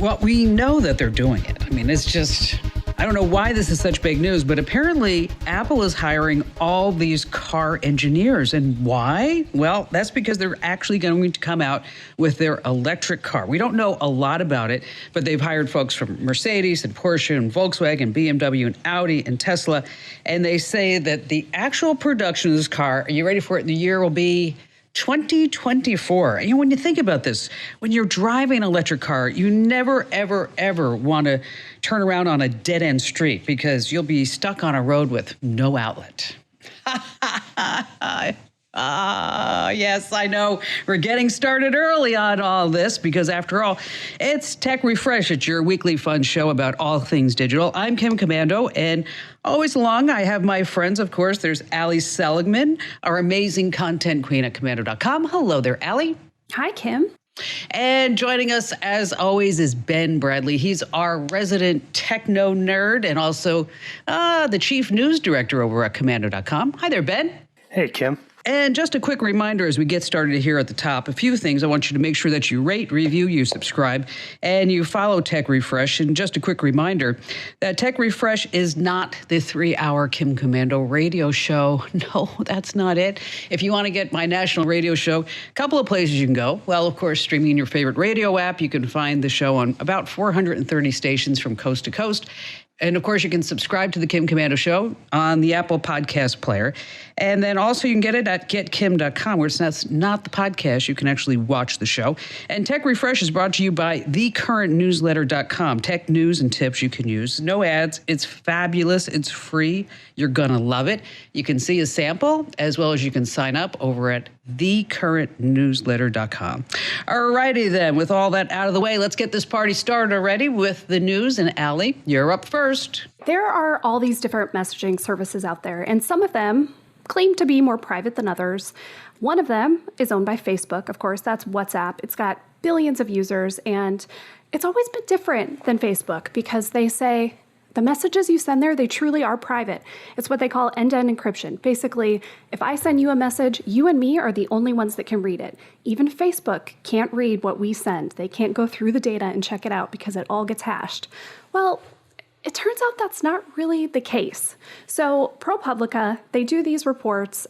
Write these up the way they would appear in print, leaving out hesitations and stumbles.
Well, we know that they're doing it. I mean, it's just, I don't know why this is such big news, but apparently Apple is hiring all these car engineers. And why? Well, that's because they're actually going to come out with their electric car. We don't know a lot about it, but they've hired folks from Mercedes and Porsche and Volkswagen, BMW and Audi and Tesla. And they say that the actual production of this car, are you ready for it? The year will be 2024. You know, when you think about this, when you're driving an electric car, you never, ever, ever want to turn around on a dead-end street because you'll be stuck on a road with no outlet. Yes, I know. We're getting started early on all this because, after all, it's Tech Refresh. It's your weekly fun show about all things digital. I'm Kim Komando, and always along, I have my friends, of course. There's Allie Seligman, our amazing content queen at Komando.com. Hello there, Allie. Hi, Kim. And joining us, as always, is Ben Bradley. He's our resident techno nerd and also the chief news director over at Komando.com. Hi there, Ben. Hey, Kim. And just a quick reminder as we get started here at the top, a few things. I want you to make sure that you rate, review, you subscribe, and you follow Tech Refresh. And just a quick reminder that Tech Refresh is not the 3-hour Kim Komando radio show. No, that's not it. If you want to get my national radio show, a couple of places you can go. Well, of course, streaming in your favorite radio app. You can find the show on about 430 stations from coast to coast. And, of course, you can subscribe to the Kim Komando Show on the Apple Podcast Player. And then also you can get it at getkim.com, where it's not the podcast. You can actually watch the show. And Tech Refresh is brought to you by thecurrentnewsletter.com. Tech news and tips you can use. No ads. It's fabulous. It's free. You're going to love it. You can see a sample, as well as you can sign up over at thecurrentnewsletter.com. All righty then, with all that out of the way, let's get this party started already with the news. And Allie, you're up first. There are all these different messaging services out there, and some of them claim to be more private than others. One of them is owned by Facebook, of course. That's WhatsApp. It's got billions of users, and it's always been different than Facebook because they say the messages you send there, they truly are private. It's what they call end-to-end encryption. Basically, if I send you a message, you and me are the only ones that can read it. Even Facebook can't read what we send. They can't go through the data and check it out because it all gets hashed. Well, it turns out that's not really the case. So ProPublica, they do these reports,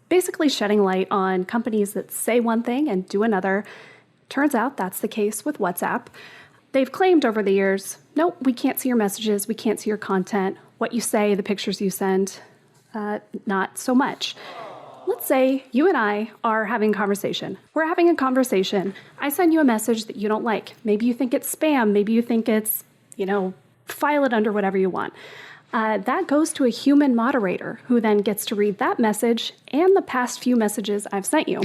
basically shedding light on companies that say one thing and do another. Turns out that's the case with WhatsApp. They've claimed over the years, nope, we can't see your messages, we can't see your content, what you say, the pictures you send, not so much. Let's say you and I are having a conversation. We're having a conversation. I send you a message that you don't like. Maybe you think it's spam. Maybe you think it's, file it under whatever you want. That goes to a human moderator who then gets to read that message and the past few messages I've sent you.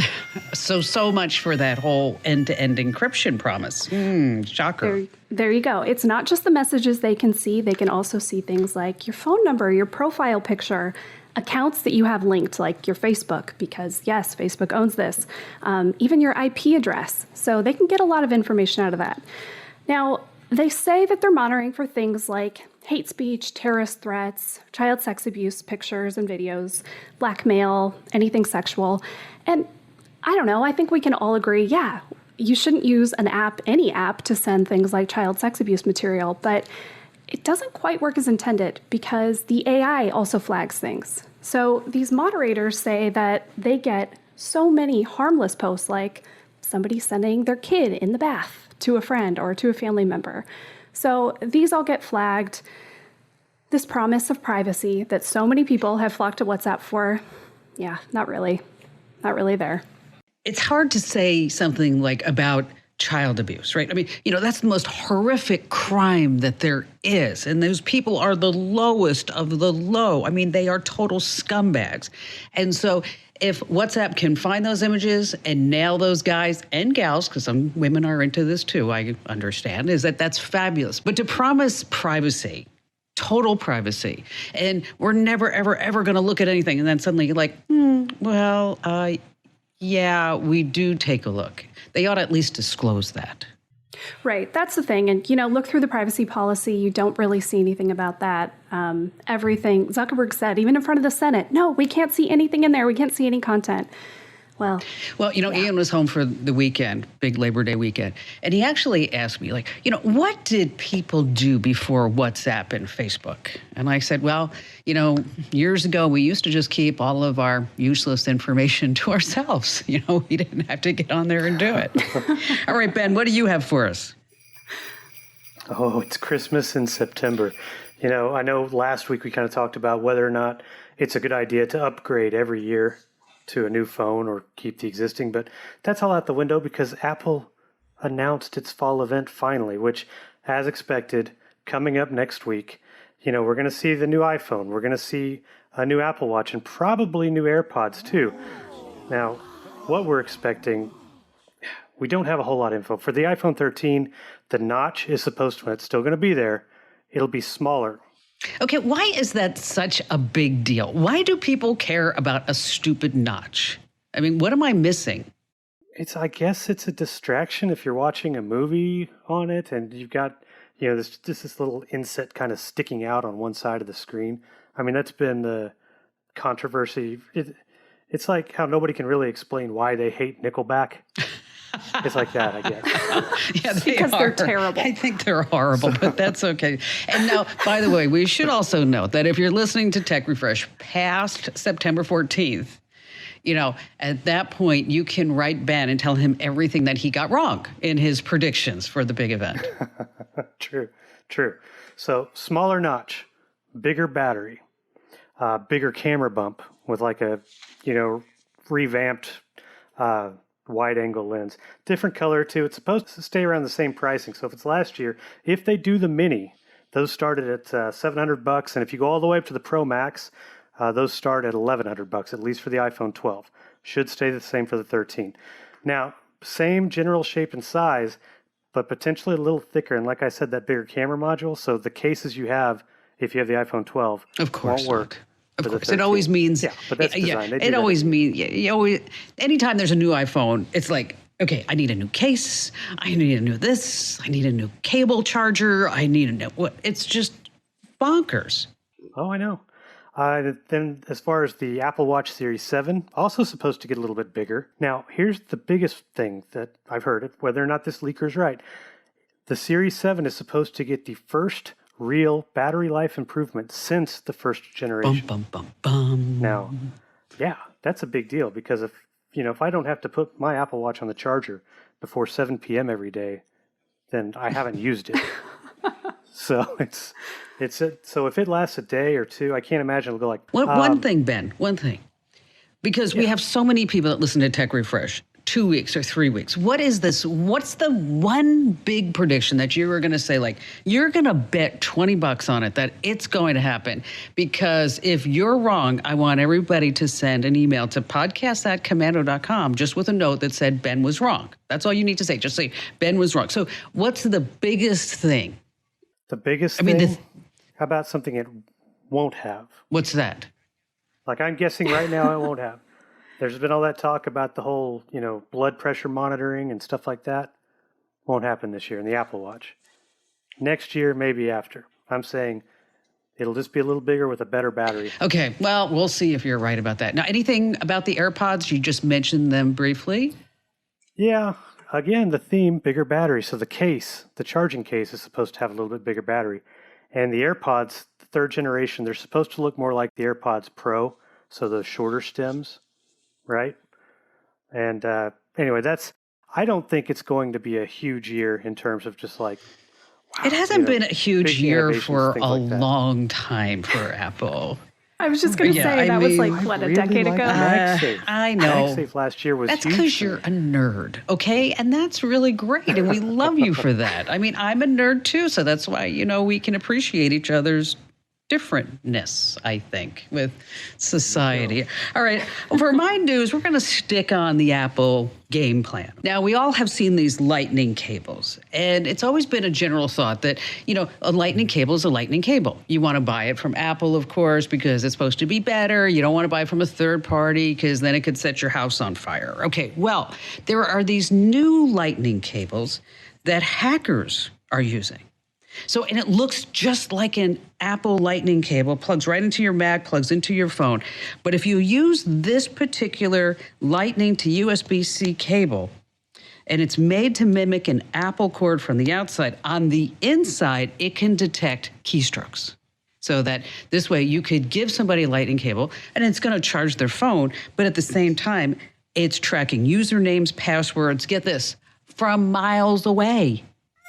So much for that whole end-to-end encryption promise. Shocker. There you go. It's not just the messages they can see. They can also see things like your phone number, your profile picture, accounts that you have linked, like your Facebook, because yes, Facebook owns this, even your IP address. So they can get a lot of information out of that. Now, they say that they're monitoring for things like hate speech, terrorist threats, child sex abuse pictures and videos, blackmail, anything sexual. And I don't know, I think we can all agree, yeah, you shouldn't use an app, any app, to send things like child sex abuse material, but it doesn't quite work as intended because the AI also flags things. So these moderators say that they get so many harmless posts like somebody sending their kid in the bath to a friend or to a family member. So these all get flagged. This promise of privacy that so many people have flocked to WhatsApp for, yeah, not really there. It's hard to say something like about child abuse, right? I mean, that's the most horrific crime that there is. And those people are the lowest of the low. I mean, they are total scumbags. And so if WhatsApp can find those images and nail those guys and gals, because some women are into this too, I understand, that's fabulous. But to promise privacy, total privacy, and we're never, ever, ever going to look at anything, and then suddenly you're like, yeah, we do take a look. They ought to at least disclose that. Right. That's the thing. And, look through the privacy policy. You don't really see anything about that. Everything Zuckerberg said, even in front of the Senate, no, we can't see anything in there. We can't see any content. Well, Ian was home for the weekend, big Labor Day weekend, and he actually asked me, what did people do before WhatsApp and Facebook? And I said, well, years ago, we used to just keep all of our useless information to ourselves. We didn't have to get on there and do it. All right, Ben, what do you have for us? Oh, it's Christmas in September. I know last week we kind of talked about whether or not it's a good idea to upgrade every year to a new phone or keep the existing, but that's all out the window because Apple announced its fall event finally, which, as expected, coming up next week. We're going to see the new iPhone, we're going to see a new Apple Watch, and probably new AirPods too. Now, what we're expecting, we don't have a whole lot of info. For the iPhone 13, the notch is supposed to, it's still going to be there, it'll be smaller. Okay, why is that such a big deal? Why do people care about a stupid notch? I mean, what am I missing? I guess it's a distraction if you're watching a movie on it and you've got, this little inset kind of sticking out on one side of the screen. I mean, that's been the controversy. It's like how nobody can really explain why they hate Nickelback. It's like that, I guess. Yeah, because they're terrible. I think they're horrible, but that's okay. And now, by the way, we should also note that if you're listening to Tech Refresh past September 14th, at that point, you can write Ben and tell him everything that he got wrong in his predictions for the big event. True. So smaller notch, bigger battery, bigger camera bump with like a, revamped wide angle lens, different color too. It's supposed to stay around the same pricing. So if it's last year, if they do the mini, those started at $700, and if you go all the way up to the Pro Max, those start at $1,100, at least for the iPhone 12. Should stay the same for the 13. Now, same general shape and size, but potentially a little thicker. And like I said, that bigger camera module. So the cases you have, if you have the iPhone 12, of course won't work. Of course, it always means. Yeah, but that's design. It always means. You always, anytime there's a new iPhone, it's like, okay, I need a new case. I need a new this. I need a new cable charger. I need a new what? It's just bonkers. Oh, I know. Then, as far as the Apple Watch Series 7, also supposed to get a little bit bigger. Now, here's the biggest thing that I've heard, whether or not this leaker is right. The Series 7 is supposed to get the first real battery life improvement since the first generation. Bum, bum, bum, bum. Now, yeah, that's a big deal because if I don't have to put my Apple Watch on the charger before 7 p.m. every day, then I haven't used it. So so if it lasts a day or two, I can't imagine it'll go like one thing, Ben. One thing, because we have so many people that listen to Tech Refresh. 2 weeks or 3 weeks. What is this? What's the one big prediction that you were going to say, like, you're going to bet $20 on it that it's going to happen? Because if you're wrong, I want everybody to send an email to podcast@komando.com just with a note that said Ben was wrong. That's all you need to say. Just say Ben was wrong. So what's the biggest thing? The biggest thing? How about something it won't have? What's that? Like I'm guessing right now it won't have. There's been all that talk about the whole, blood pressure monitoring and stuff like that. Won't happen this year in the Apple Watch. Next year, maybe after. I'm saying it'll just be a little bigger with a better battery. Okay, well, we'll see if you're right about that. Now, anything about the AirPods? You just mentioned them briefly. Yeah, again, the theme, bigger battery. So the charging case is supposed to have a little bit bigger battery. And the AirPods, the third generation, they're supposed to look more like the AirPods Pro, so those shorter stems. Right? And anyway, I don't think it's going to be a huge year in terms of just like, wow, it hasn't been a huge year for a like long time for Apple. I was just going to say, that was like, what, a decade ago? I know. MagSafe last year was That's huge. because you're a nerd, okay? And that's really great, and we love you for that. I mean, I'm a nerd too, so that's why, we can appreciate each other's differentness, I think, with society. All right, for my news, we're going to stick on the Apple game plan. Now, we all have seen these lightning cables, and it's always been a general thought that, a lightning cable is a lightning cable. You want to buy it from Apple, of course, because it's supposed to be better. You don't want to buy it from a third party because then it could set your house on fire. Okay, well, there are these new lightning cables that hackers are using. So, and it looks just like an Apple Lightning cable, plugs right into your Mac, plugs into your phone. But if you use this particular Lightning to USB-C cable, and it's made to mimic an Apple cord from the outside, on the inside, it can detect keystrokes. So that this way you could give somebody a Lightning cable and it's going to charge their phone, but at the same time, it's tracking usernames, passwords, get this, from miles away.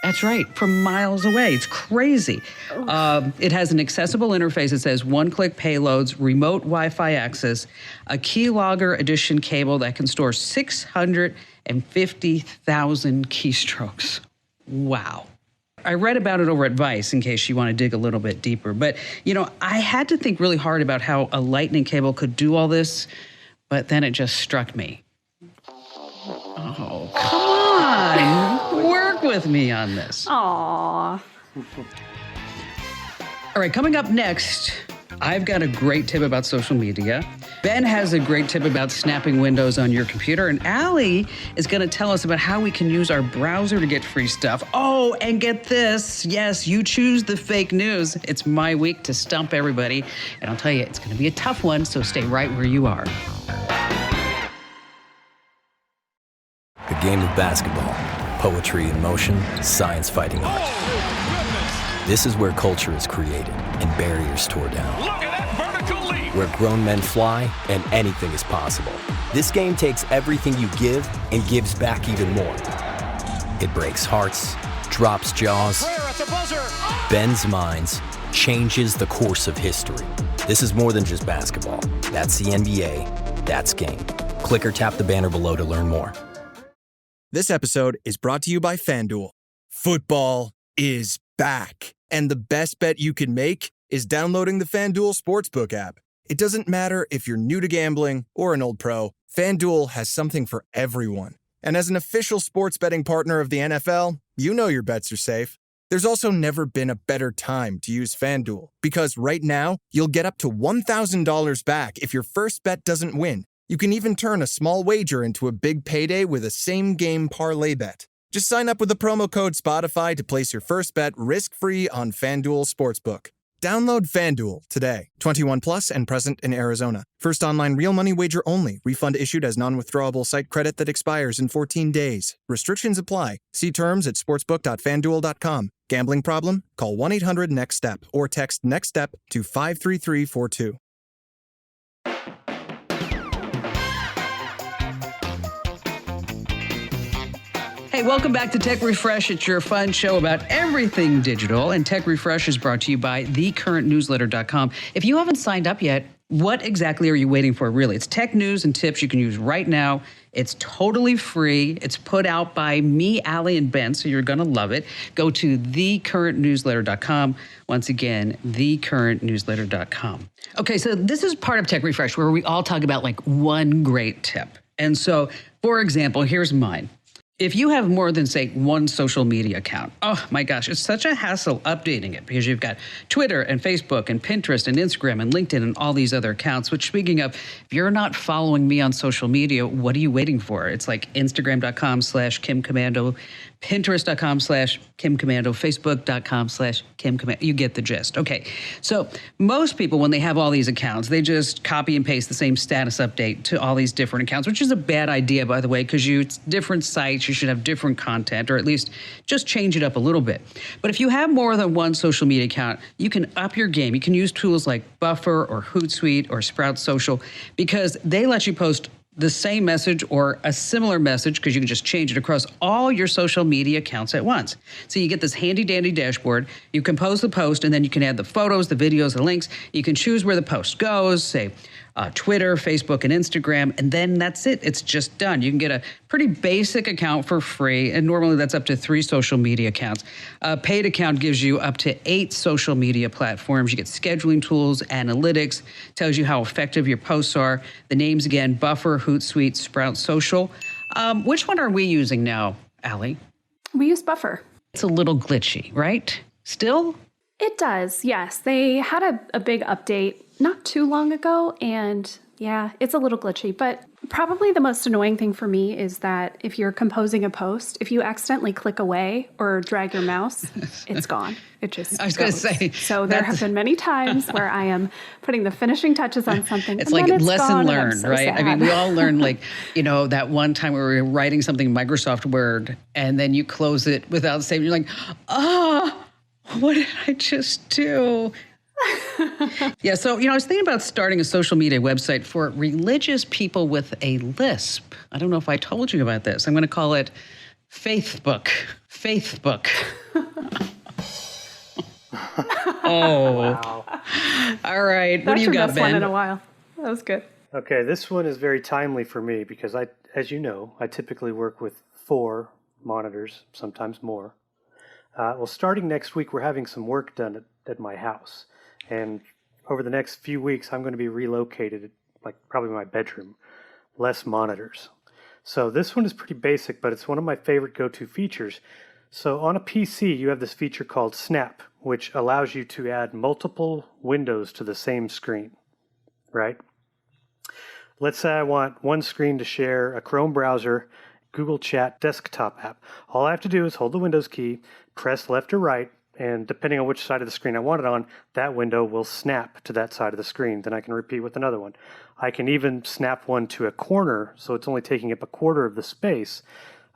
That's right, from miles away. It's crazy. It has an accessible interface. It says one-click payloads, remote Wi-Fi access, a keylogger edition cable that can store 650,000 keystrokes. Wow. I read about it over at Vice in case you want to dig a little bit deeper. But, you know, I had to think really hard about how a Lightning cable could do all this, but then it just struck me. Oh, come on. Work with me on this. Aww. All right, coming up next, I've got a great tip about social media. Ben has a great tip about snapping windows on your computer. And Allie is going to tell us about how we can use our browser to get free stuff. Oh, and get this. Yes, you choose the fake news. It's my week to stump everybody. And I'll tell you, it's going to be a tough one, so stay right where you are. The game of basketball. Poetry in motion, science fighting art. This is where culture is created and barriers tore down. Look at that vertical leap! Where grown men fly and anything is possible. This game takes everything you give and gives back even more. It breaks hearts, drops jaws, bends minds, changes the course of history. This is more than just basketball. That's the NBA. That's game. Click or tap the banner below to learn more. This episode is brought to you by FanDuel. Football is back, and the best bet you can make is downloading the FanDuel Sportsbook app. It doesn't matter if you're new to gambling or an old pro, FanDuel has something for everyone. And as an official sports betting partner of the NFL, you know your bets are safe. There's also never been a better time to use FanDuel, because right now, you'll get up to $1,000 back if your first bet doesn't win. You can even turn a small wager into a big payday with a same-game parlay bet. Just sign up with the promo code Spotify to place your first bet risk-free on FanDuel Sportsbook. Download FanDuel today. 21 plus and present in Arizona. First online real money wager only. Refund issued as non-withdrawable site credit that expires in 14 days. Restrictions apply. See terms at sportsbook.fanduel.com. Gambling problem? Call 1-800-NEXT-STEP or text NEXT-STEP to 53342. Hey, welcome back to Tech Refresh. It's your fun show about everything digital. And Tech Refresh is brought to you by thecurrentnewsletter.com. If you haven't signed up yet, what exactly are you waiting for, really? It's tech news and tips you can use right now. It's totally free. It's put out by me, Allie, and Ben, so you're going to love it. Go to thecurrentnewsletter.com. Once again, thecurrentnewsletter.com. Okay, so this is part of Tech Refresh where we all talk about like one great tip. And so, for example, here's mine. If you have more than, say, one social media account, oh my gosh, it's such a hassle updating it because you've got Twitter and Facebook and Pinterest and Instagram and LinkedIn and all these other accounts, which speaking of, if you're not following me on social media, what are you waiting for? It's like Instagram.com/Kim Komando, Pinterest.com/Kim Komando, Facebook.com/Kim Komando. You get the gist. Okay. So most people, when they have all these accounts, they just copy and paste the same status update to all these different accounts, which is a bad idea, by the way, because it's different sites. You should have different content, or at least just change it up a little bit. But if you have more than one social media account, you can up your game. You can use tools like Buffer or Hootsuite or Sprout Social because they let you post the same message or a similar message because you can just change it across all your social media accounts at once. So you get this handy dandy dashboard. You compose the post and then you can add the photos, the videos, the links. You can choose where the post goes, say Twitter, Facebook, and Instagram, and then that's it. It's just done. You can get a pretty basic account for free, and normally that's up to 3 social media accounts. A paid account gives you up to 8 social media platforms. You get scheduling tools, analytics, tells you how effective your posts are. The names again, Buffer, Hootsuite, Sprout Social. Which one are we using now, Allie? We use Buffer. It's a little glitchy, right? Still? It does, yes. They had a big update not too long ago, and Yeah, it's a little glitchy, but probably the most annoying thing for me is that if you're composing a post, if you accidentally click away or drag your mouse, it's gone. It just I was going to goes. say. So there have been many times where I am putting the finishing touches on something. It's and like then it's lesson gone, and I'm learned, so right? I sad. mean, we all learned, like, that one time we were writing something in Microsoft Word, and then you close it without saving. You're like, what did I just do? Yeah, so, I was thinking about starting a social media website for religious people with a lisp. I don't know if I told you about this. I'm going to call it Faithbook. Faithbook. Oh. Wow. All right. What do you That's your got, best one in Ben? a while. That was good. Okay, this one is very timely for me because as you know, I typically work with 4 monitors, sometimes more. Well, starting next week, we're having some work done at my house. And over the next few weeks, I'm going to be relocated, like probably my bedroom, less monitors. So this one is pretty basic, but it's one of my favorite go-to features. So on a PC, you have this feature called Snap, which allows you to add multiple windows to the same screen, right? Let's say I want one screen to share a Chrome browser, Google Chat desktop app. All I have to do is hold the Windows key, press left or right, and depending on which side of the screen I want it on, that window will snap to that side of the screen. Then I can repeat with another one. I can even snap one to a corner, so it's only taking up a quarter of the space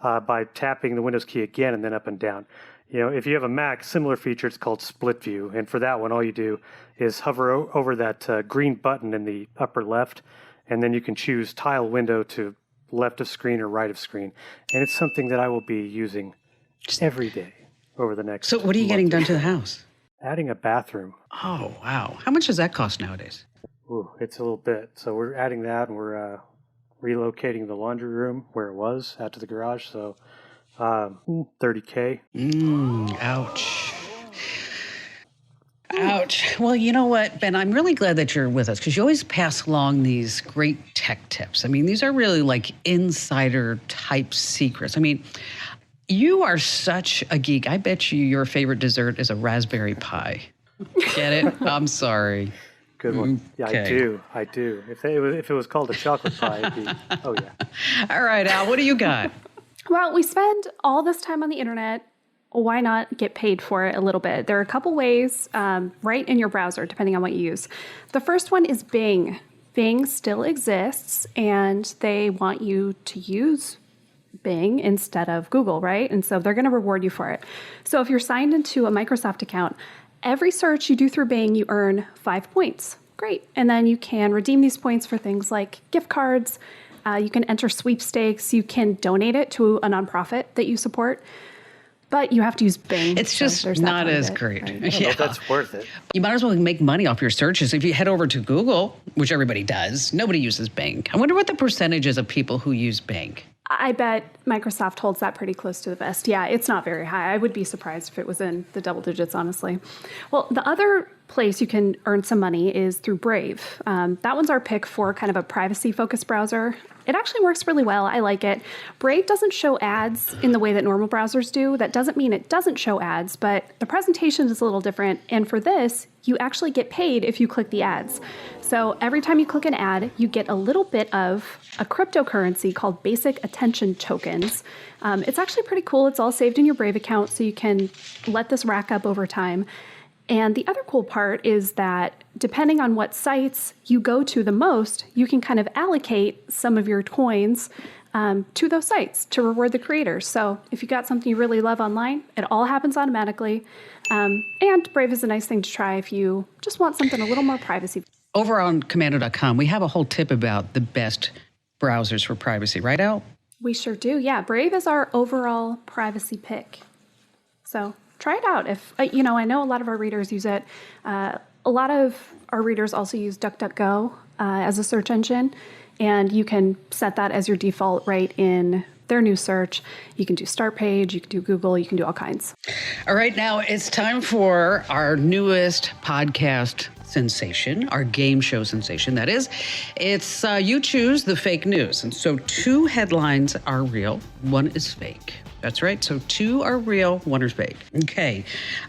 by tapping the Windows key again and then up and down. If you have a Mac, similar feature, it's called Split View. And for that one, all you do is hover over that green button in the upper left, and then you can choose tile window to left of screen or right of screen. And it's something that I will be using every day over the next So what are you getting done to the house? Adding a bathroom. Oh, wow. How much does that cost nowadays? Ooh, it's a little bit. So we're adding that, and we're relocating the laundry room where it was out to the garage. So $30K. Ouch. Ouch. Well, you know what, Ben, I'm really glad that you're with us because you always pass along these great tech tips. I mean, these are really like insider type secrets. I mean, you are such a geek. I bet you your favorite dessert is a raspberry pie. Get it? I'm sorry. Good one. Yeah, Okay. I do. If it was called a chocolate pie, it'd be, oh yeah. All right, Al, what do you got? Well, we spend all this time on the internet. Why not get paid for it a little bit? There are a couple ways right in your browser, depending on what you use. The first one is Bing. Bing still exists, and they want you to use Bing instead of Google, right? And so they're going to reward you for it. So if you're signed into a Microsoft account, every search you do through Bing, you earn 5 points. Great. And then you can redeem these points for things like gift cards. You can enter sweepstakes. You can donate it to a nonprofit that you support. But you have to use Bing. It's just there's that not part of as it, great. right? I don't know if that's worth it. You might as well make money off your searches. If you head over to Google, which everybody does, nobody uses Bing. I wonder what the percentage is of people who use Bing. I bet Microsoft holds that pretty close to the vest. Yeah, it's not very high. I would be surprised if it was in the double digits, honestly. Well, the other place you can earn some money is through Brave. That one's our pick for kind of a privacy-focused browser. It actually works really well. I like it. Brave doesn't show ads in the way that normal browsers do. That doesn't mean it doesn't show ads, but the presentation is a little different. And for this, you actually get paid if you click the ads. So every time you click an ad, you get a little bit of a cryptocurrency called basic attention tokens. It's actually pretty cool. It's all saved in your Brave account, so you can let this rack up over time. And the other cool part is that depending on what sites you go to the most, you can kind of allocate some of your coins to those sites to reward the creators. So if you got something you really love online, it all happens automatically. And Brave is a nice thing to try if you just want something a little more privacy. Over on Komando.com, we have a whole tip about the best browsers for privacy, right, Al? We sure do. Yeah, Brave is our overall privacy pick. So try it out. If I know a lot of our readers use it. A lot of our readers also use DuckDuckGo as a search engine, and you can set that as your default right in their new search. You can do Start Page, you can do Google, you can do all kinds. All right, now it's time for our newest podcast sensation, our game show sensation, that is. It's You Choose the Fake News. And so 2 headlines are real, 1 is fake. That's right. So 2 are real, 1 is fake. Okay.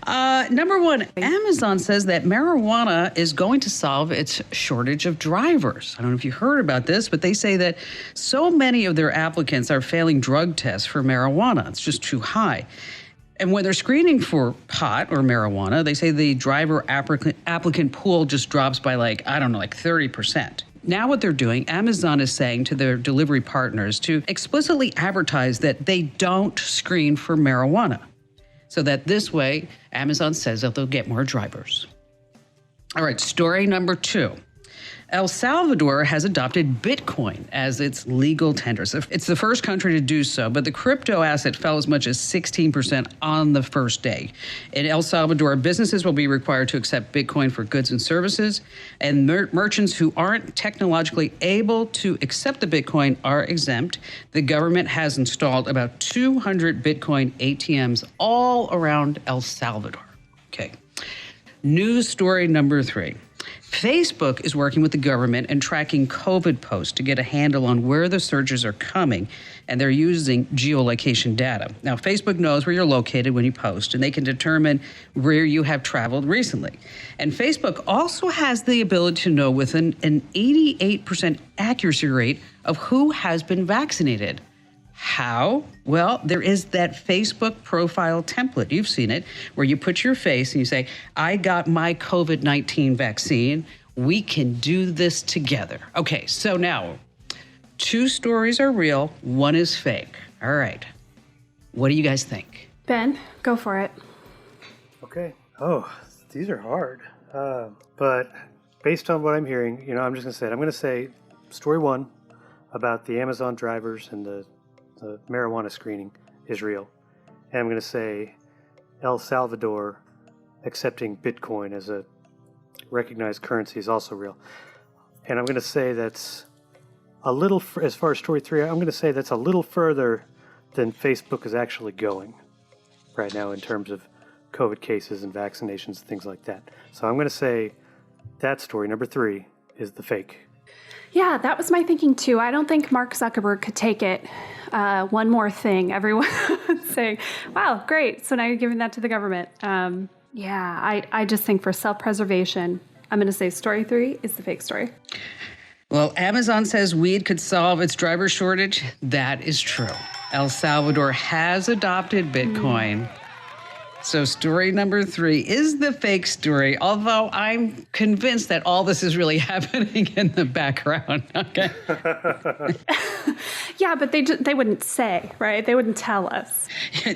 Number 1, Amazon says that marijuana is going to solve its shortage of drivers. I don't know if you heard about this, but they say that so many of their applicants are failing drug tests for marijuana. It's just too high. And when they're screening for pot or marijuana, they say the driver applicant pool just drops by 30%. Now what they're doing, Amazon is saying to their delivery partners to explicitly advertise that they don't screen for marijuana. So that this way, Amazon says that they'll get more drivers. All right, story number 2. El Salvador has adopted Bitcoin as its legal tender. So it's the first country to do so, but the crypto asset fell as much as 16% on the first day. In El Salvador, businesses will be required to accept Bitcoin for goods and services, and merchants who aren't technologically able to accept the Bitcoin are exempt. The government has installed about 200 Bitcoin ATMs all around El Salvador. Okay. News story number 3. Facebook is working with the government and tracking COVID posts to get a handle on where the surges are coming, and they're using geolocation data. Now, Facebook knows where you're located when you post, and they can determine where you have traveled recently. And Facebook also has the ability to know with an 88% accuracy rate of who has been vaccinated. How? Well, there is that Facebook profile template. You've seen it, where you put your face and you say, I got my COVID-19 vaccine. We can do this together. Okay, so now 2 stories are real, 1 is fake. All right. What do you guys think? Ben, go for it. Okay. Oh, these are hard. But based on what I'm hearing, I'm just going to say it. I'm going to say story 1 about the Amazon drivers and the marijuana screening is real. And I'm going to say El Salvador accepting Bitcoin as a recognized currency is also real. And I'm going to say that's a little, as far as story 3, I'm going to say that's a little further than Facebook is actually going right now in terms of COVID cases and vaccinations and things like that. So I'm going to say that story, number 3, is the fake. Yeah, that was my thinking too. I don't think Mark Zuckerberg could take it. One more thing, everyone saying, wow, great. So now you're giving that to the government. I just think for self-preservation, I'm going to say story 3 is the fake story. Well, Amazon says weed could solve its driver shortage. That is true. El Salvador has adopted Bitcoin. So story number 3 is the fake story, although I'm convinced that all this is really happening in the background. Okay. Yeah, but they wouldn't say, right? They wouldn't tell us.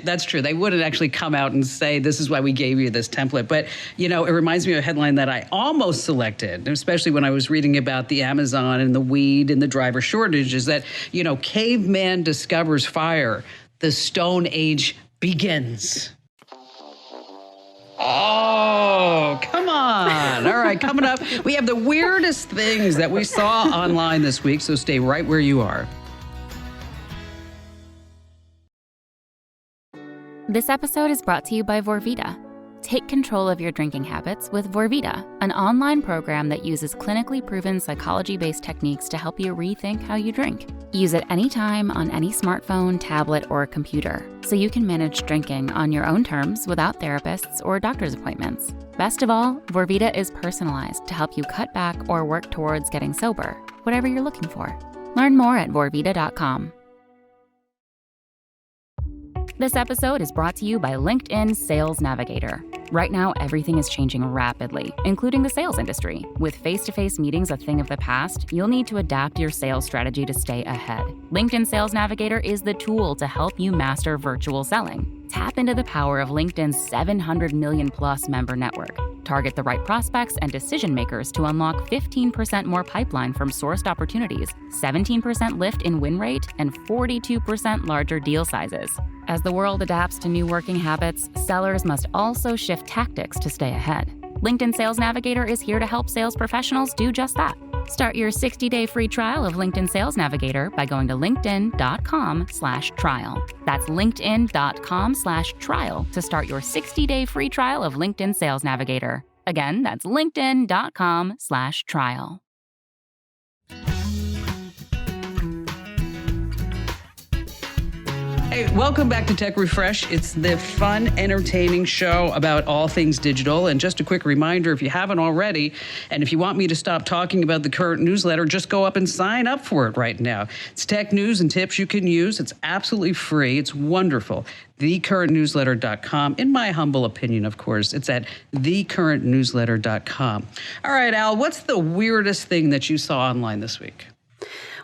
That's true. They wouldn't actually come out and say, this is why we gave you this template. But, it reminds me of a headline that I almost selected, especially when I was reading about the Amazon and the weed and the driver shortage, is that, caveman discovers fire. The Stone Age begins. Oh, come on. All right, coming up, we have the weirdest things that we saw online this week, so stay right where you are. This episode is brought to you by Vorvita. Take control of your drinking habits with Vorvita, an online program that uses clinically proven psychology-based techniques to help you rethink how you drink. Use it anytime on any smartphone, tablet, or computer, so you can manage drinking on your own terms without therapists or doctor's appointments. Best of all, Vorvita is personalized to help you cut back or work towards getting sober, whatever you're looking for. Learn more at Vorvita.com. This episode is brought to you by LinkedIn Sales Navigator. Right now, everything is changing rapidly, including the sales industry. With face-to-face meetings a thing of the past, you'll need to adapt your sales strategy to stay ahead. LinkedIn Sales Navigator is the tool to help you master virtual selling. Tap into the power of LinkedIn's 700 million plus member network. Target the right prospects and decision makers to unlock 15% more pipeline from sourced opportunities, 17% lift in win rate, and 42% larger deal sizes. As the world adapts to new working habits, sellers must also shift tactics to stay ahead. LinkedIn Sales Navigator is here to help sales professionals do just that. Start your 60-day free trial of LinkedIn Sales Navigator by going to linkedin.com/trial. That's linkedin.com/trial to start your 60-day free trial of LinkedIn Sales Navigator. Again, that's linkedin.com/trial. Hey, welcome back to Tech Refresh. It's the fun, entertaining show about all things digital. And just a quick reminder, if you haven't already, and if you want me to stop talking about the current newsletter, just go up and sign up for it right now. It's tech news and tips you can use. It's absolutely free. It's wonderful. thecurrentnewsletter.com. In my humble opinion, of course, it's at thecurrentnewsletter.com. All right, Al, what's the weirdest thing that you saw online this week?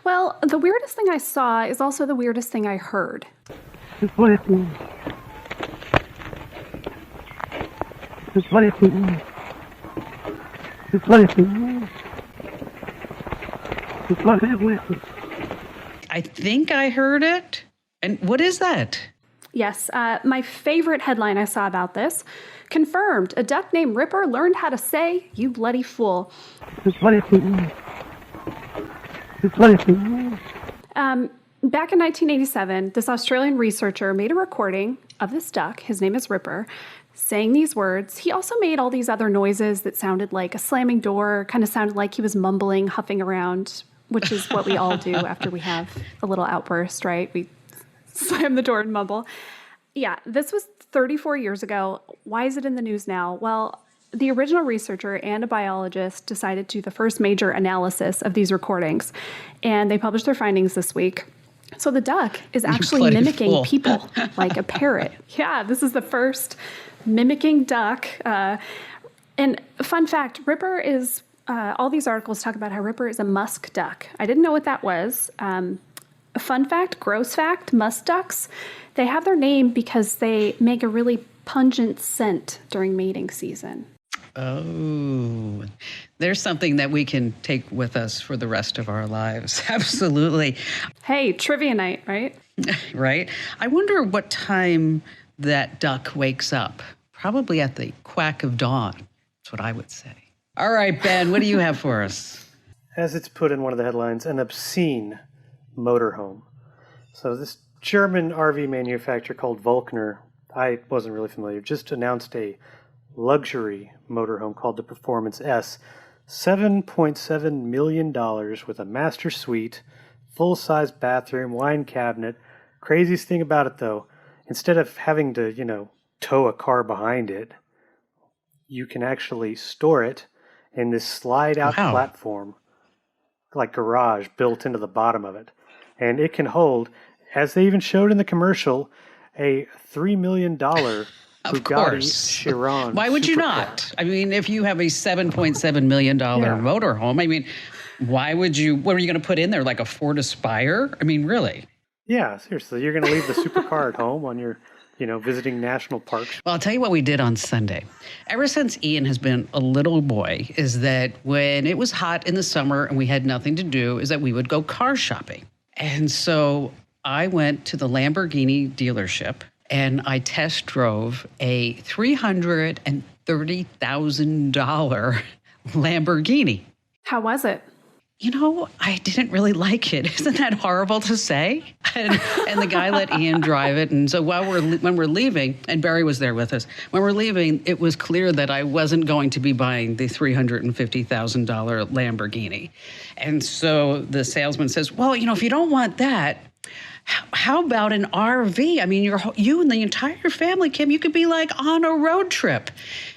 Well, the weirdest thing I saw is also the weirdest thing I heard. I think I heard it. And what is that? Yes, my favorite headline I saw about this. Confirmed, a duck named Ripper learned how to say, "You bloody fool." Back in 1987, this Australian researcher made a recording of this duck, his name is Ripper, saying these words. He also made all these other noises that sounded like a slamming door, kind of sounded like he was mumbling, huffing around, which is what we all do after we have a little outburst, right? We slam the door and mumble. Yeah, this was 34 years ago. Why is it in the news now? Well, the original researcher and a biologist decided to do the first major analysis of these recordings, and they published their findings this week. So the duck is actually mimicking people like a parrot. Yeah, this is the first mimicking duck. And fun fact, Ripper is, all these articles talk about how Ripper is a musk duck. I didn't know what that was. Fun fact, gross fact, musk ducks, they have their name because they make a really pungent scent during mating season. Oh, there's something that we can take with us for the rest of our lives. Absolutely. Hey, trivia night, right? Right? I wonder what time that duck wakes up. Probably at the quack of dawn. That's what I would say. All right, Ben, what do you have for us? As it's put in one of the headlines, an obscene motorhome. So this German RV manufacturer called Volkner, I wasn't really familiar, just announced a luxury motorhome called the Performance S. $7.7 million with a master suite, full-size bathroom, wine cabinet. Craziest thing about it, though, instead of having to, tow a car behind it, you can actually store it in this slide-out platform, like garage built into the bottom of it. And it can hold, as they even showed in the commercial, a $3 million Bugatti Chiron. Why would you not? I mean, if you have a $7.7 million motorhome, I mean, why would you? What are you going to put in there? Like a Ford Aspire? I mean, really? Yeah, seriously. You're going to leave the supercar at home on your, visiting national parks. Well, I'll tell you what we did on Sunday. Ever since Ian has been a little boy, is that when it was hot in the summer and we had nothing to do, is that we would go car shopping. And so I went to the Lamborghini dealership and I test drove a $330,000 Lamborghini. How was it? I didn't really like it. Isn't that horrible to say? And the guy let Ian drive it. And so when we're leaving, and Barry was there with us, when we're leaving, it was clear that I wasn't going to be buying the $350,000 Lamborghini. And so the salesman says, well, if you don't want that, how about an RV? I mean, you and the entire family, Kim, you could be like on a road trip.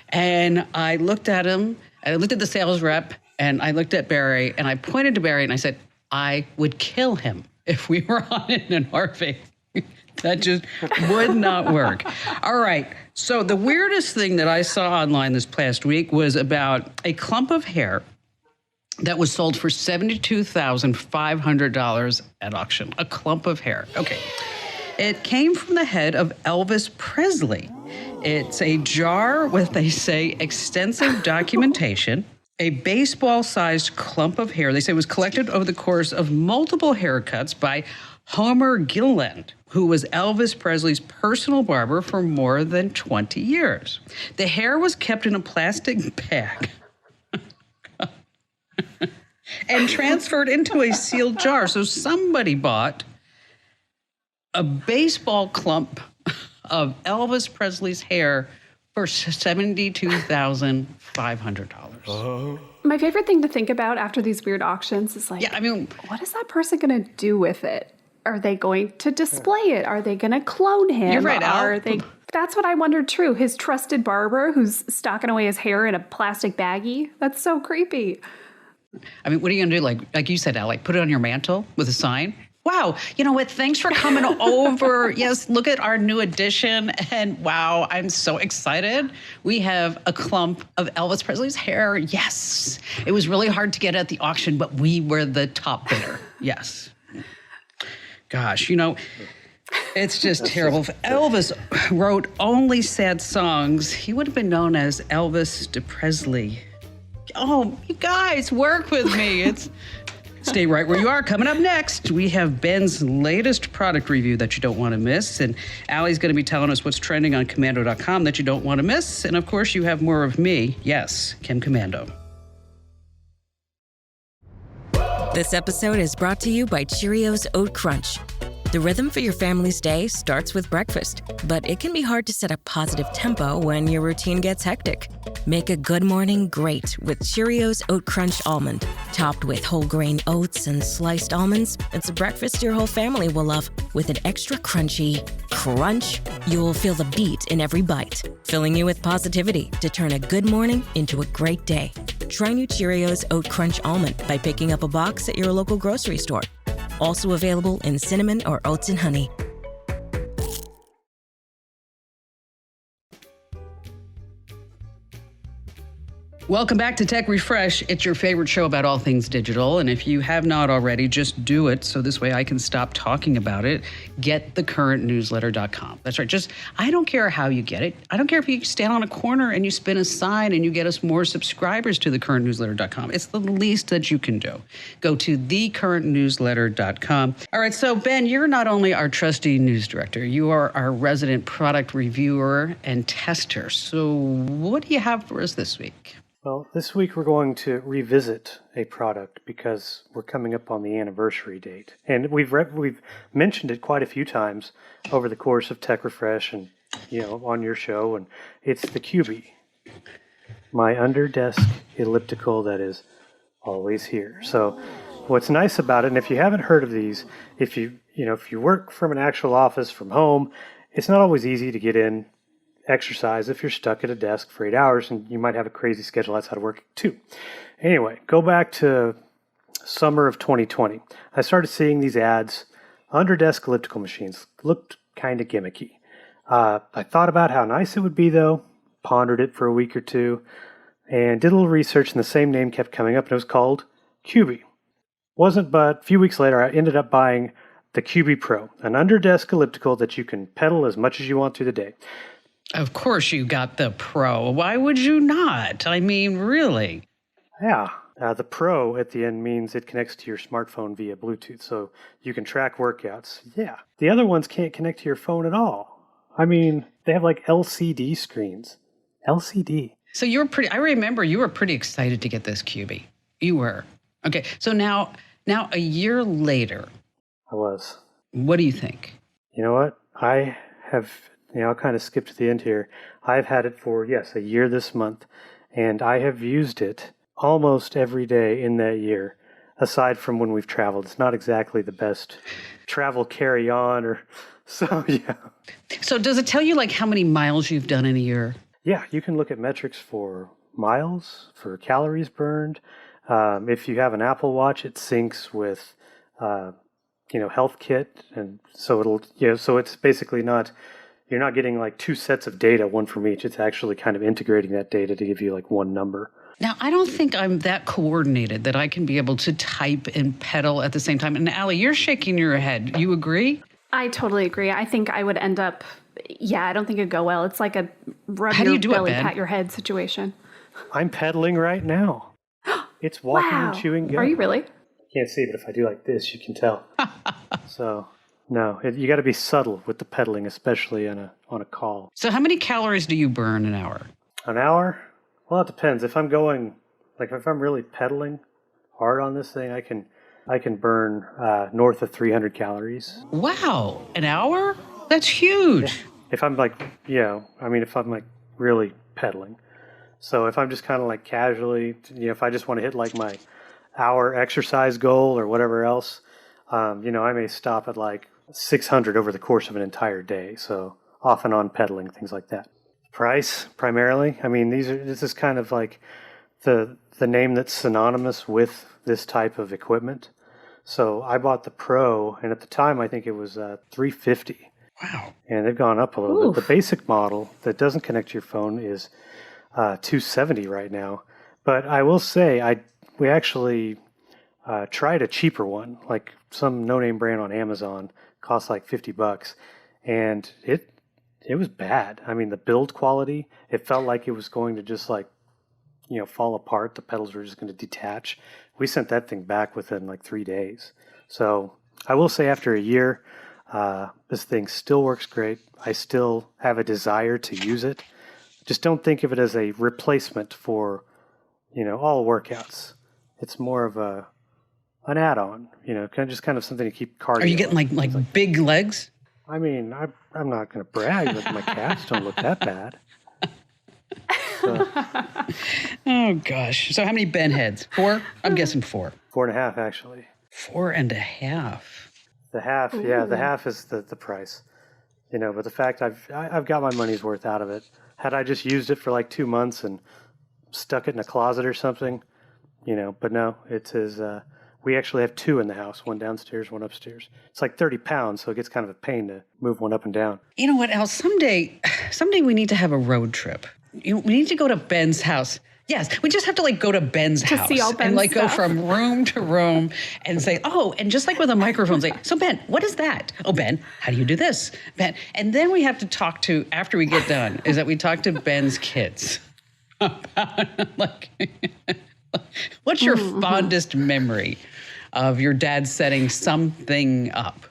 And I looked at him, and I looked at the sales rep, and I looked at Barry, and I pointed to Barry, and I said, I would kill him if we were on an RV. That just would not work. All right. So the weirdest thing that I saw online this past week was about a clump of hair that was sold for $72,500 at auction. A clump of hair. Okay. It came from the head of Elvis Presley. It's a jar with, they say, extensive documentation. A baseball-sized clump of hair, they say, was collected over the course of multiple haircuts by Homer Gilliland, who was Elvis Presley's personal barber for more than 20 years. The hair was kept in a plastic bag and transferred into a sealed jar. So somebody bought a baseball clump of Elvis Presley's hair for $72,500. My favorite thing to think about after these weird auctions is like, what is that person going to do with it? are they going to display it? Are they going to clone him? You're right, Al. Are they? That's what I wondered too. His trusted barber who's stocking away his hair in a plastic baggie. That's so creepy. I mean, what are you going to do? Like you said, Al, like put it on your mantle with a sign? Wow, you know what? Thanks for coming over. Yes, look at our new edition. And wow, I'm so excited. We have a clump of Elvis Presley's hair. Yes. It was really hard to get at the auction, but we were the top bidder. Yes. Gosh, it's just terrible. If Elvis wrote only sad songs, he would have been known as Elvis de Presley. Oh, you guys, work with me. Stay right where you are. Coming up next, we have Ben's latest product review that you don't want to miss. And Allie's going to be telling us what's trending on Komando.com that you don't want to miss. And of course, you have more of me. Yes, Kim Komando. This episode is brought to you by Cheerios Oat Crunch. The rhythm for your family's day starts with breakfast, but it can be hard to set a positive tempo when your routine gets hectic. Make a good morning great with Cheerios Oat Crunch Almond. Topped with whole grain oats and sliced almonds, it's a breakfast your whole family will love. With an extra crunchy crunch, you'll feel the beat in every bite, filling you with positivity to turn a good morning into a great day. Try new Cheerios Oat Crunch Almond by picking up a box at your local grocery store. Also available in cinnamon or oats and honey. Welcome back to Tech Refresh. It's your favorite show about all things digital. And if you have not already, just do it so this way I can stop talking about it. Get thecurrentnewsletter.com. That's right. I don't care how you get it. I don't care if you stand on a corner and you spin a sign and you get us more subscribers to thecurrentnewsletter.com. It's the least that you can do. Go to thecurrentnewsletter.com. All right. So, Ben, you're not only our trusty news director, you are our resident product reviewer and tester. So what do you have for us this week? Well, this week we're going to revisit a product because we're coming up on the anniversary date. And we've mentioned it quite a few times over the course of Tech Refresh and, on your show. And it's the QB, my under-desk elliptical that is always here. So what's nice about it, and if you haven't heard of these, if you work from an actual office from home, it's not always easy to get in, exercise if you're stuck at a desk for 8 hours, and you might have a crazy schedule outside of work too. Anyway, go back to summer of 2020. I started seeing these ads. Under desk elliptical machines looked kind of gimmicky. I thought about how nice it would be though, pondered it for a week or two, and did a little research, and the same name kept coming up, and it was called QB. Wasn't but a few weeks later I ended up buying the QB Pro, an under desk elliptical that you can pedal as much as you want through the day. Of course you got the Pro. Why would you not? I mean, really? Yeah. The Pro at the end means it connects to your smartphone via Bluetooth, so you can track workouts. Yeah. The other ones can't connect to your phone at all. I mean, they have like LCD screens. LCD. So I remember you were pretty excited to get this QB. You were. Okay. So now a year later. I was. What do you think? You know what? I have... I'll kind of skip to the end here. I've had it for, a year this month, and I have used it almost every day in that year, aside from when we've traveled. It's not exactly the best travel carry-on so, yeah. So does it tell you, how many miles you've done in a year? Yeah, you can look at metrics for miles, for calories burned. If you have an Apple Watch, it syncs with, Health Kit, and so so it's basically not... You're not getting two sets of data, one from each. It's actually kind of integrating that data to give you one number. Now, I don't think I'm that coordinated that I can be able to type and pedal at the same time. And Allie, you're shaking your head. You agree? I totally agree. I think I would end up, I don't think it'd go well. It's like a rub How do your you do belly, it, Ben? pat your head situation. I'm pedaling right now. It's walking Wow. and chewing gum. Are you really? Can't see, but if I do like this, you can tell. So... No, you got to be subtle with the pedaling, especially on a call. So how many calories do you burn an hour? An hour? Well, it depends. If I'm going, if I'm really pedaling hard on this thing, I can burn north of 300 calories. Wow, an hour? That's huge. Yeah. If I'm if I'm really pedaling. So if I'm just kind of casually, if I just want to hit my hour exercise goal or whatever else, I may stop at like 600 over the course of an entire day. So off and on pedaling, things like that. Price, primarily. I mean, this is kind of like the name that's synonymous with this type of equipment. So I bought the Pro, and at the time I think it was $350. Wow. And they've gone up a little bit. The basic model that doesn't connect to your phone is $270 right now. But I will say we actually tried a cheaper one, like some no-name brand on Amazon, cost like $50, and it was bad. I mean, the build quality, it felt like it was going to just fall apart. The pedals were just going to detach. We sent that thing back within like 3 days. So I will say after a year, this thing still works great. I still have a desire to use it. Just don't think of it as a replacement for, all workouts. It's more of an add-on, kind of something to keep cardio. Are you getting like big legs? I mean, I'm not going to brag, but my calves don't look that bad. So, Oh, gosh. So how many Ben heads? 4? I'm guessing 4. 4.5, actually. 4.5. The half, the half is the price. But the fact I've got my money's worth out of it. Had I just used it for like 2 months and stuck it in a closet or something, but no, it is, we actually have 2 in the house, one downstairs, one upstairs. It's like 30 pounds, so it gets kind of a pain to move one up and down. You know what, Al? Someday we need to have a road trip. We need to go to Ben's house. Yes, we just have to go to Ben's house see all Ben's and go stuff. from room to room and say, and just like with a microphone, say, so Ben, what is that? Oh, Ben, how do you do this? Ben, and then we have to talk to, after we get done, is that we talk to Ben's kids about what's your fondest memory of your dad setting something up?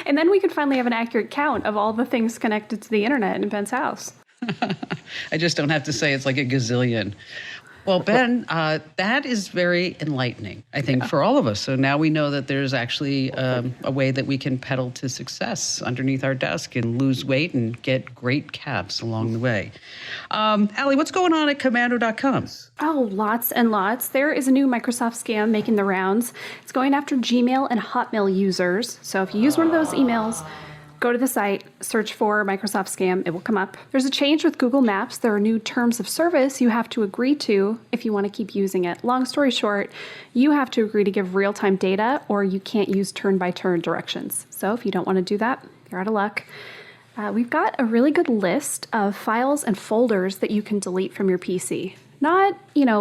And then we could finally have an accurate count of all the things connected to the internet in Ben's house. I just don't have to say it's like a gazillion. Well, Ben, that is very enlightening, I think, for all of us. So now we know that there's actually a way that we can pedal to success underneath our desk and lose weight and get great calves along the way. Allie, what's going on at Komando.com? Oh, lots and lots. There is a new Microsoft scam making the rounds. It's going after Gmail and Hotmail users. So if you use one of those emails, go to the site, search for Microsoft scam, it will come up. There's a change with Google Maps. There are new terms of service you have to agree to if you want to keep using it. Long story short, you have to agree to give real-time data or you can't use turn-by-turn directions. So if you don't want to do that, you're out of luck. We've got a really good list of files and folders that you can delete from your PC. Not,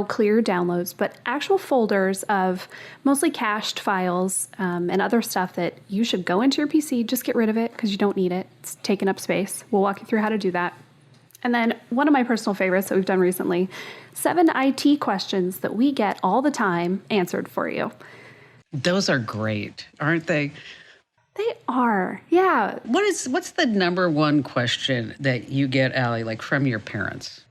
clear downloads, but actual folders of mostly cached files and other stuff that you should go into your PC, just get rid of it because you don't need it. It's taking up space. We'll walk you through how to do that. And then one of my personal favorites that we've done recently, 7 IT questions that we get all the time answered for you. Those are great, aren't they? They are, yeah. What's the number one question that you get, Allie, from your parents?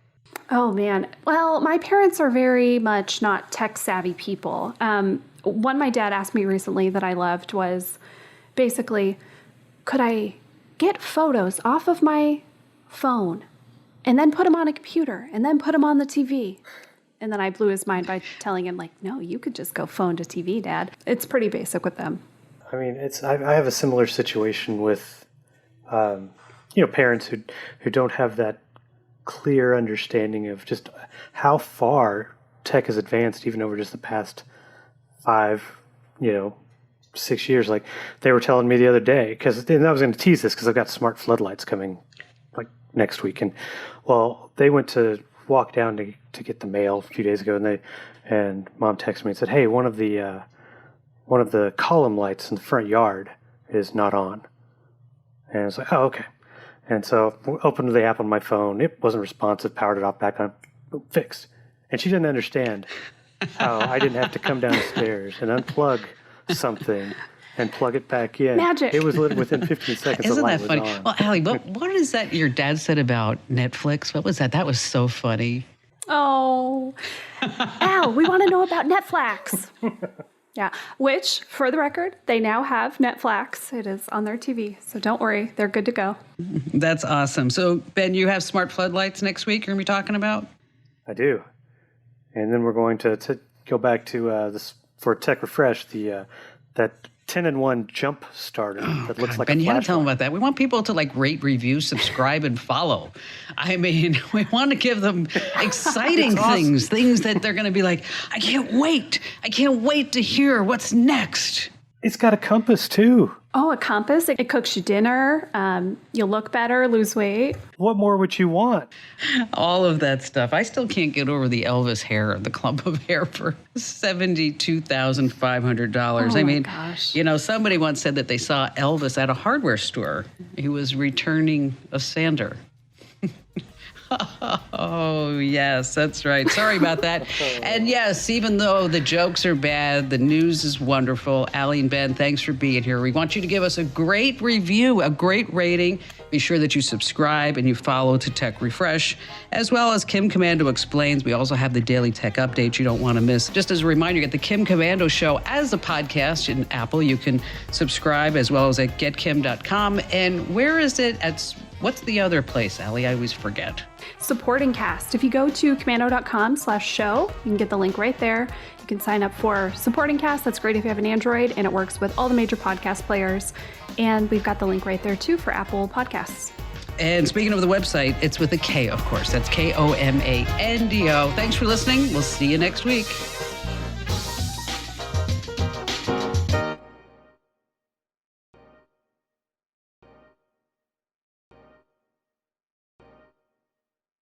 Oh, man. Well, my parents are very much not tech-savvy people. One my dad asked me recently that I loved was basically, could I get photos off of my phone and then put them on a computer and then put them on the TV? And then I blew his mind by telling him, no, you could just go phone to TV, Dad. It's pretty basic with them. I mean, I have a similar situation with, parents who don't have that clear understanding of just how far tech has advanced even over just the past 5, 6 years. Like they were telling me the other day, and I was going to tease this because I've got smart floodlights coming next week. And they went to walk down to get the mail a few days ago and Mom texted me and said, hey, one of the column lights in the front yard is not on. And I was like, oh, okay. And so I opened the app on my phone. It wasn't responsive, powered it off, back on, fixed. And she didn't understand how I didn't have to come downstairs and unplug something and plug it back in. Magic. It was within 15 seconds. Isn't the light that funny? was on. Well, Allie, what is that your dad said about Netflix? What was that? That was so funny. Oh, Al, we want to know about Netflix. Yeah, which, for the record, they now have Netflix. It is on their TV, so don't worry. They're good to go. That's awesome. So, Ben, you have smart floodlights next week you're going to be talking about? I do. And then we're going to go back to the for Tech Refresh, the that 10-in-1 jump starter that looks like Ben, a you had to tell them flashlight. about that. We want people to rate, review, subscribe, and follow. I mean, we want to give them exciting things that they're going to be like, I can't wait to hear what's next. It's got a compass too. Oh, a compass. It cooks you dinner. You'll look better, lose weight. What more would you want? All of that stuff. I still can't get over the Elvis hair, the clump of hair for $72,500. I mean, gosh. Somebody once said that they saw Elvis at a hardware store. He was returning a sander. Oh, yes, that's right. Sorry about that. And yes, even though the jokes are bad, the news is wonderful. Allie and Ben, thanks for being here. We want you to give us a great review, a great rating. Be sure that you subscribe and you follow to Tech Refresh, as well as Kim Komando Explains. We also have the daily tech updates you don't want to miss. Just as a reminder, you get the Kim Komando Show as a podcast in Apple. You can subscribe as well as at getkim.com. And where is it? What's the other place, Allie? I always forget. Supporting Cast. If you go to komando.com/show, you can get the link right there. You can sign up for Supporting Cast. That's great if you have an Android, and it works with all the major podcast players. And we've got the link right there, too, for Apple Podcasts. And speaking of the website, it's with a K, of course. That's Komando. Thanks for listening. We'll see you next week.